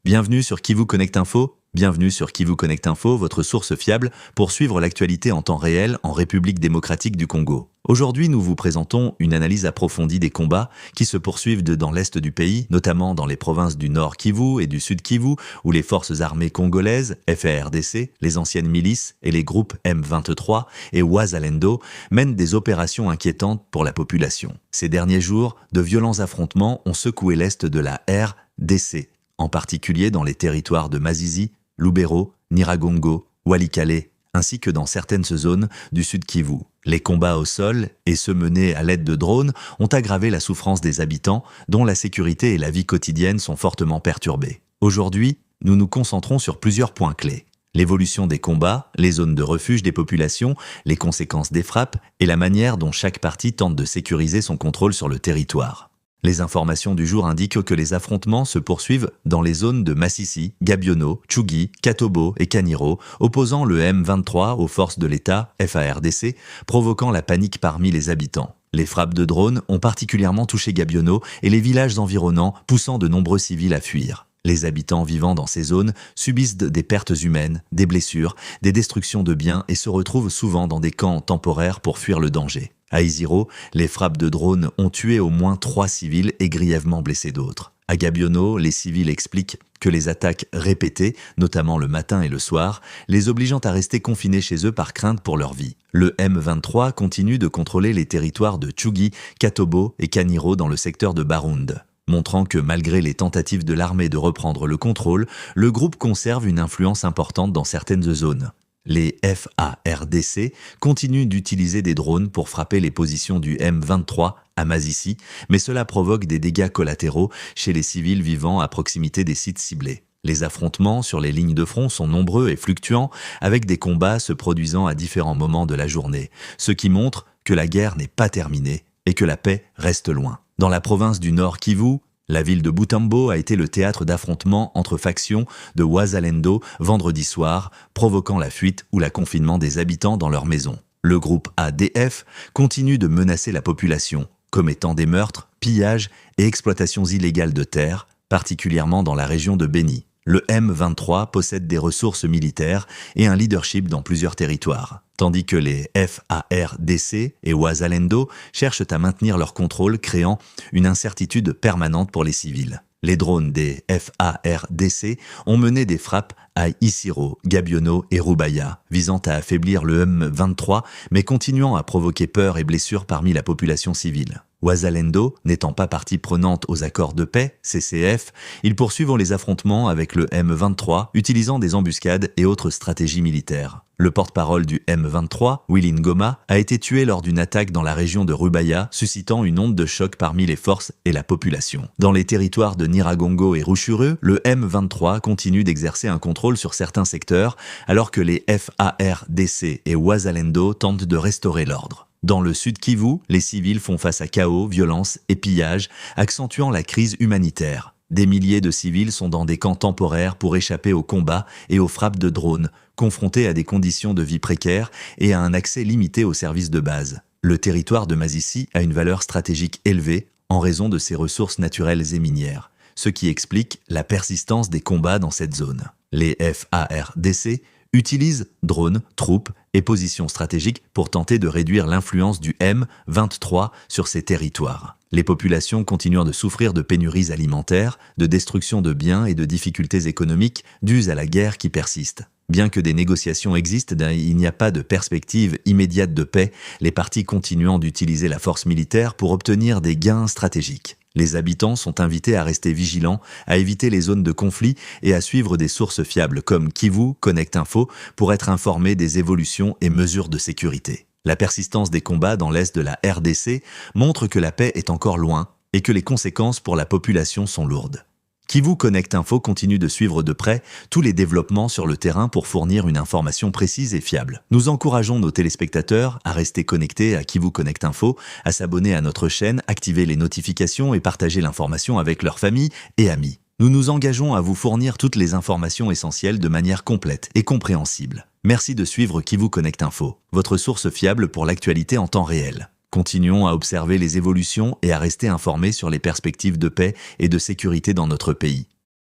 Bienvenue sur Kivu Connect Info. Bienvenue sur Kivu Connect Info, votre source fiable pour suivre l'actualité en temps réel en République démocratique du Congo. Aujourd'hui, nous vous présentons une analyse approfondie des combats qui se poursuivent dans l'est du pays, notamment dans les provinces du Nord Kivu et du Sud Kivu, où les forces armées congolaises, FARDC, les anciennes milices et les groupes M23 et Wazalendo mènent des opérations inquiétantes pour la population. Ces derniers jours, de violents affrontements ont secoué l'est de la RDC, en particulier dans les territoires de Masisi, Lubero, Nyiragongo, Walikale, ainsi que dans certaines zones du Sud Kivu. Les combats au sol, et ceux menés à l'aide de drones, ont aggravé la souffrance des habitants, dont la sécurité et la vie quotidienne sont fortement perturbées. Aujourd'hui, nous nous concentrons sur plusieurs points clés. L'évolution des combats, les zones de refuge des populations, les conséquences des frappes et la manière dont chaque partie tente de sécuriser son contrôle sur le territoire. Les informations du jour indiquent que les affrontements se poursuivent dans les zones de Masisi, Gabiono, Tchougi, Katobo et Kaniro, opposant le M23 aux forces de l'État, FARDC, provoquant la panique parmi les habitants. Les frappes de drones ont particulièrement touché Gabiono et les villages environnants, poussant de nombreux civils à fuir. Les habitants vivant dans ces zones subissent des pertes humaines, des blessures, des destructions de biens et se retrouvent souvent dans des camps temporaires pour fuir le danger. À Iziro, les frappes de drones ont tué au moins 3 civils et grièvement blessé d'autres. À Gabiono, les civils expliquent que les attaques répétées, notamment le matin et le soir, les obligeant à rester confinés chez eux par crainte pour leur vie. Le M23 continue de contrôler les territoires de Tchougi, Katobo et Kaniro dans le secteur de Baround, montrant que malgré les tentatives de l'armée de reprendre le contrôle, le groupe conserve une influence importante dans certaines zones. Les FARDC continuent d'utiliser des drones pour frapper les positions du M23 à Masisi, mais cela provoque des dégâts collatéraux chez les civils vivant à proximité des sites ciblés. Les affrontements sur les lignes de front sont nombreux et fluctuants, avec des combats se produisant à différents moments de la journée, ce qui montre que la guerre n'est pas terminée et que la paix reste loin. Dans la province du Nord Kivu, la ville de Butembo a été le théâtre d'affrontements entre factions de Wazalendo vendredi soir, provoquant la fuite ou le confinement des habitants dans leurs maisons. Le groupe ADF continue de menacer la population, commettant des meurtres, pillages et exploitations illégales de terres, particulièrement dans la région de Beni. Le M23 possède des ressources militaires et un leadership dans plusieurs territoires, tandis que les FARDC et Wazalendo cherchent à maintenir leur contrôle, créant une incertitude permanente pour les civils. Les drones des FARDC ont mené des frappes à Isiro, Gabiono et Rubaya, visant à affaiblir le M23, mais continuant à provoquer peur et blessures parmi la population civile. Wazalendo, n'étant pas partie prenante aux accords de paix, CCF, ils poursuivent les affrontements avec le M23, utilisant des embuscades et autres stratégies militaires. Le porte-parole du M23, Willy Ngoma, a été tué lors d'une attaque dans la région de Rubaya, suscitant une onde de choc parmi les forces et la population. Dans les territoires de Nyiragongo et Rutshuru, le M23 continue d'exercer un contrôle sur certains secteurs, alors que les FARDC et Wazalendo tentent de restaurer l'ordre. Dans le Sud Kivu, les civils font face à chaos, violence et pillage, accentuant la crise humanitaire. Des milliers de civils sont dans des camps temporaires pour échapper aux combats et aux frappes de drones, confrontés à des conditions de vie précaires et à un accès limité aux services de base. Le territoire de Masisi a une valeur stratégique élevée en raison de ses ressources naturelles et minières, ce qui explique la persistance des combats dans cette zone. Les FARDC utilisent drones, troupes et positions stratégiques pour tenter de réduire l'influence du M23 sur ces territoires. Les populations continuent de souffrir de pénuries alimentaires, de destruction de biens et de difficultés économiques dues à la guerre qui persiste. Bien que des négociations existent, il n'y a pas de perspective immédiate de paix, les parties continuant d'utiliser la force militaire pour obtenir des gains stratégiques. Les habitants sont invités à rester vigilants, à éviter les zones de conflit et à suivre des sources fiables comme Kivu Connect Info pour être informés des évolutions et mesures de sécurité. La persistance des combats dans l'est de la RDC montre que la paix est encore loin et que les conséquences pour la population sont lourdes. Kivu Connect Info continue de suivre de près tous les développements sur le terrain pour fournir une information précise et fiable. Nous encourageons nos téléspectateurs à rester connectés à Kivu Connect Info, à s'abonner à notre chaîne, activer les notifications et partager l'information avec leurs familles et amis. Nous nous engageons à vous fournir toutes les informations essentielles de manière complète et compréhensible. Merci de suivre Kivu Connect Info, votre source fiable pour l'actualité en temps réel. Continuons à observer les évolutions et à rester informés sur les perspectives de paix et de sécurité dans notre pays.